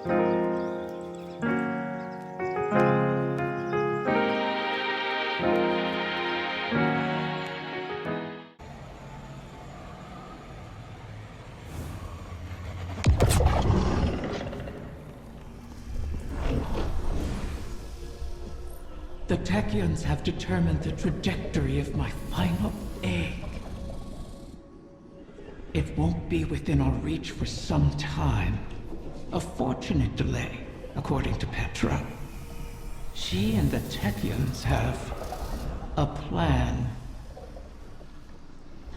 The Techians have determined the trajectory of my final egg. It won't be within our reach for some time. A fortunate delay, according to Petra. She and the Techians have a plan.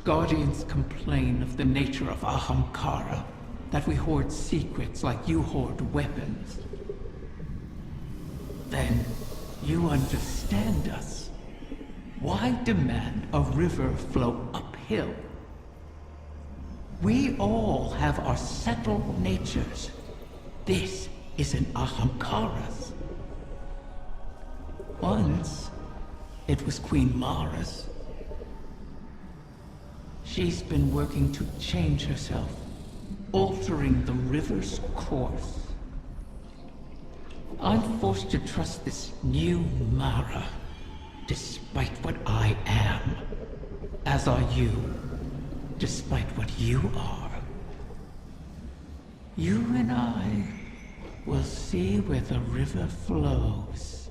Guardians complain of the nature of Ahamkara, that we hoard secrets like you hoard weapons. Then, you understand us. Why demand a river flow uphill? We all have our settled natures. This isn't Ahamkara's. Once, it was Queen Mara's. She's been working to change herself, altering the river's course. I'm forced to trust this new Mara, despite what I am. As are you, despite what you are. You and I will see where the river flows.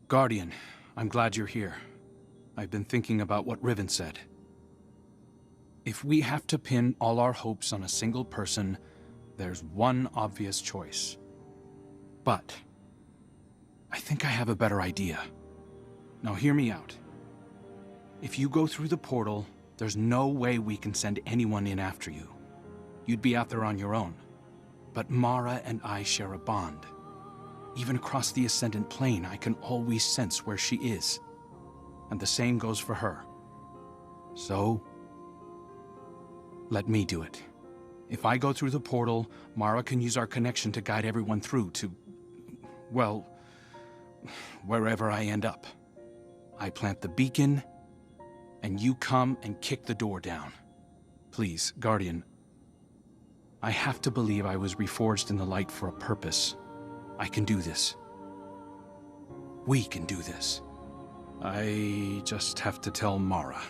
Guardian, I'm glad you're here. I've been thinking about what Riven said. If we have to pin all our hopes on a single person, there's one obvious choice. But I think I have a better idea. Now hear me out. If you go through the portal, there's no way we can send anyone in after you. You'd be out there on your own. But Mara and I share a bond. Even across the Ascendant Plane, I can always sense where she is. And the same goes for her. So, let me do it. If I go through the portal, Mara can use our connection to guide everyone through to, well, wherever I end up. I plant the beacon, and you come and kick the door down. Please, Guardian, I have to believe I was reforged in the light for a purpose. I can do this. We can do this. I just have to tell Mara.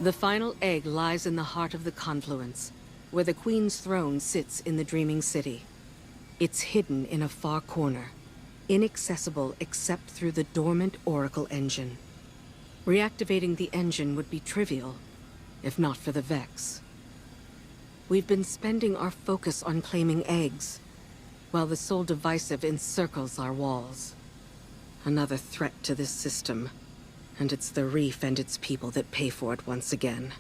The final egg lies in the heart of the confluence, where the Queen's throne sits in the Dreaming City. It's hidden in a far corner, inaccessible except through the dormant Oracle engine. Reactivating the engine would be trivial, if not for the Vex. We've been spending our focus on claiming eggs, while the Soul Divisive encircles our walls. Another threat to this system. And it's the Reef and its people that pay for it once again.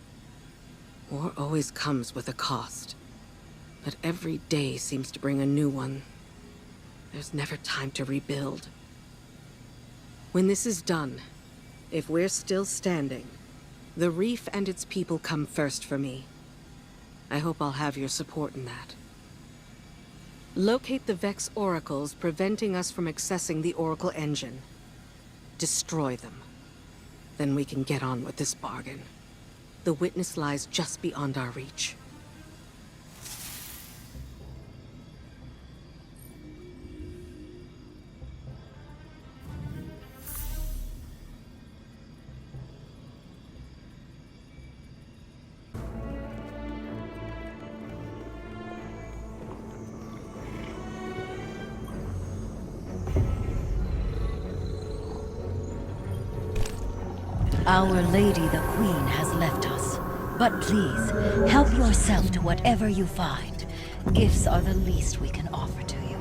War always comes with a cost. But every day seems to bring a new one. There's never time to rebuild. When this is done, if we're still standing, the Reef and its people come first for me. I hope I'll have your support in that. Locate the Vex oracles preventing us from accessing the Oracle engine. Destroy them. Then we can get on with this bargain. The witness lies just beyond our reach. Our Lady the Queen has left us. But please, help yourself to whatever you find. Gifts are the least we can offer to you.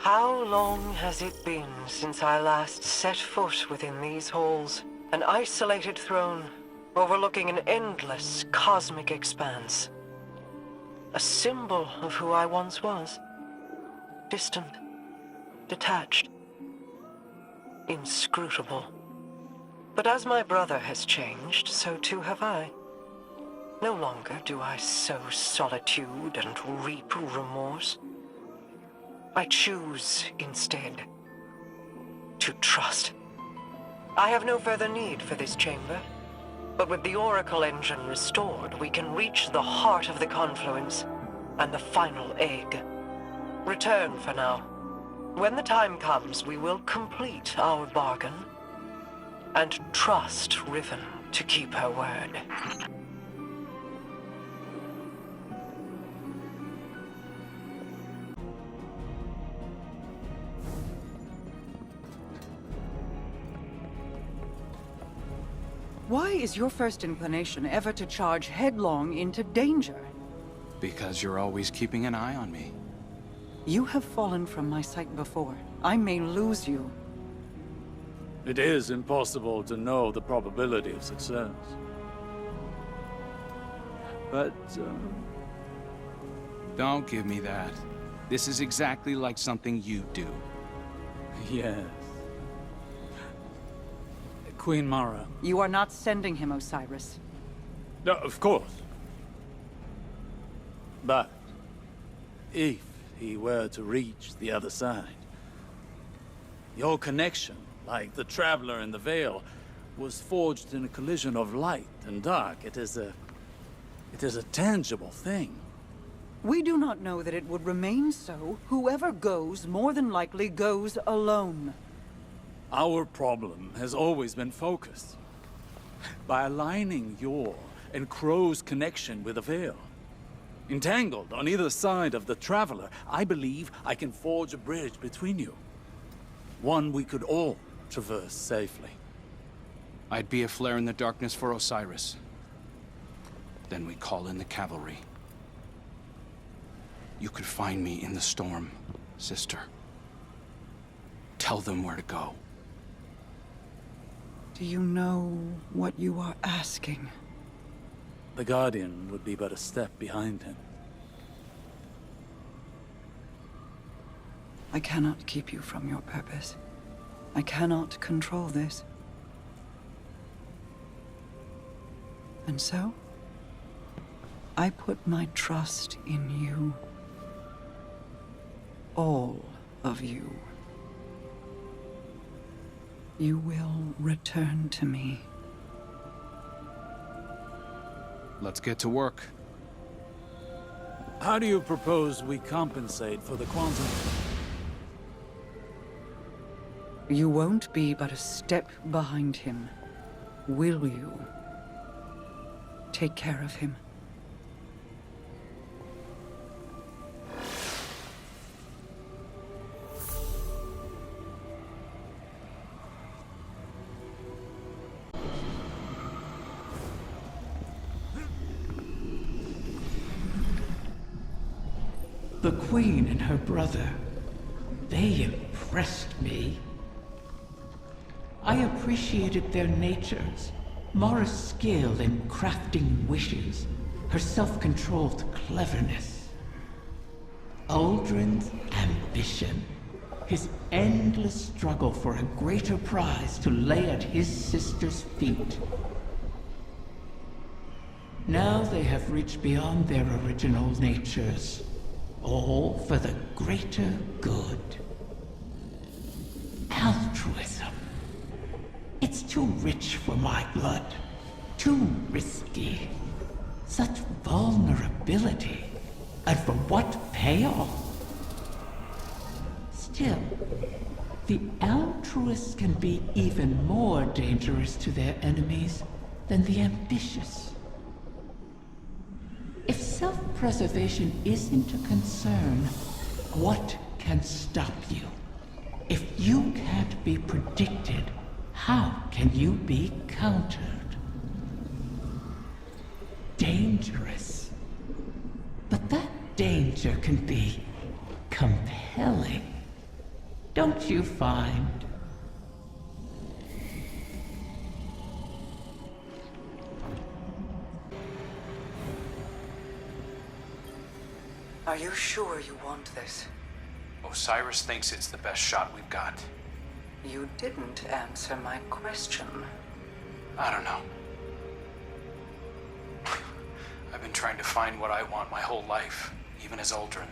How long has it been since I last set foot within these halls? An isolated throne, overlooking an endless cosmic expanse. A symbol of who I once was. Distant, detached, inscrutable. But as my brother has changed, so too have I. No longer do I sow solitude and reap remorse. I choose, instead, to trust. I have no further need for this chamber, but with the Oracle engine restored, we can reach the heart of the confluence and the final egg. Return for now. When the time comes, we will complete our bargain and trust Riven to keep her word. Why is your first inclination ever to charge headlong into danger? Because you're always keeping an eye on me. You have fallen from my sight before. I may lose you. It is impossible to know the probability of success. But, Don't give me that. This is exactly like something you do. yes. Queen Mara. You are not sending him, Osiris. No, of course. But, if he were to reach the other side, your connection, like the Traveler in the Veil, was forged in a collision of light and dark. It is a tangible thing. We do not know that it would remain so. Whoever goes, more than likely goes alone. Our problem has always been focus. By aligning your and Crow's connection with the Veil. Entangled on either side of the Traveler, I believe I can forge a bridge between you. One we could all traverse safely. I'd be a flare in the darkness for Osiris. Then we call in the cavalry. You could find me in the storm, sister. Tell them where to go. Do you know what you are asking? The Guardian would be but a step behind him. I cannot keep you from your purpose. I cannot control this. And so, I put my trust in you. All of you. You will return to me. Let's get to work. How do you propose we compensate for the quantum? You won't be but a step behind him, will you? Take care of him. The Queen and her brother, they impressed me. I appreciated their natures, Mara's skill in crafting wishes, her self-controlled cleverness. Uldren's ambition, his endless struggle for a greater prize to lay at his sister's feet. Now they have reached beyond their original natures. All for the greater good. Altruism. It's too rich for my blood. Too risky. Such vulnerability. And for what payoff? Still, The altruists can be even more dangerous to their enemies than the ambitious. If self-preservation isn't a concern, what can stop you? If you can't be predicted, how can you be countered? Dangerous. But that danger can be compelling. Don't you find? Are you sure you want this? Osiris thinks it's the best shot we've got. You didn't answer my question. I don't know. I've been trying to find what I want my whole life, even as Uldren.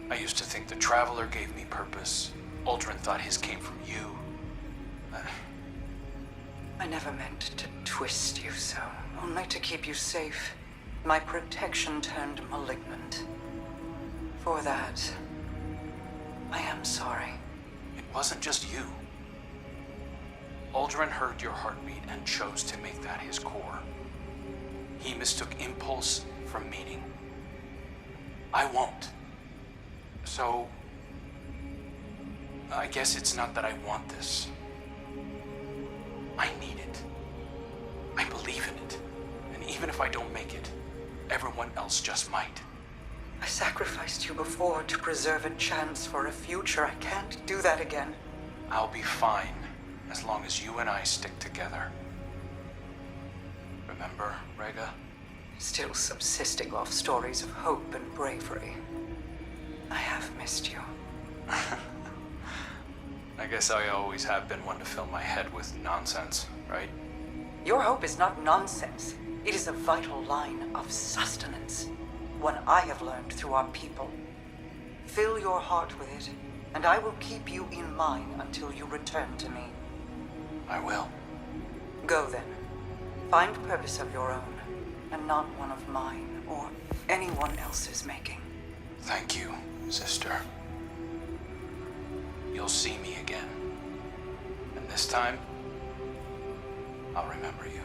I used to think the Traveler gave me purpose. Uldren thought his came from you. I never meant to twist you so, only to keep you safe. My protection turned malignant. For that, I am sorry. It wasn't just you. Uldren heard your heartbeat and chose to make that his core. He mistook impulse from meaning. I won't. So, I guess it's not that I want this. I need it. I believe in it. And even if I don't make it, everyone else just might. I sacrificed you before to preserve a chance for a future. I can't do that again. I'll be fine, as long as you and I stick together. Remember, Rega? Still subsisting off stories of hope and bravery. I have missed you. I guess I always have been one to fill my head with nonsense, right? Your hope is not nonsense. It is a vital line of sustenance. One I have learned through our people. Fill your heart with it, and I will keep you in mine until you return to me. I will. Go then. Find purpose of your own, and not one of mine or anyone else's making. Thank you, sister. You'll see me again. And this time, I'll remember you.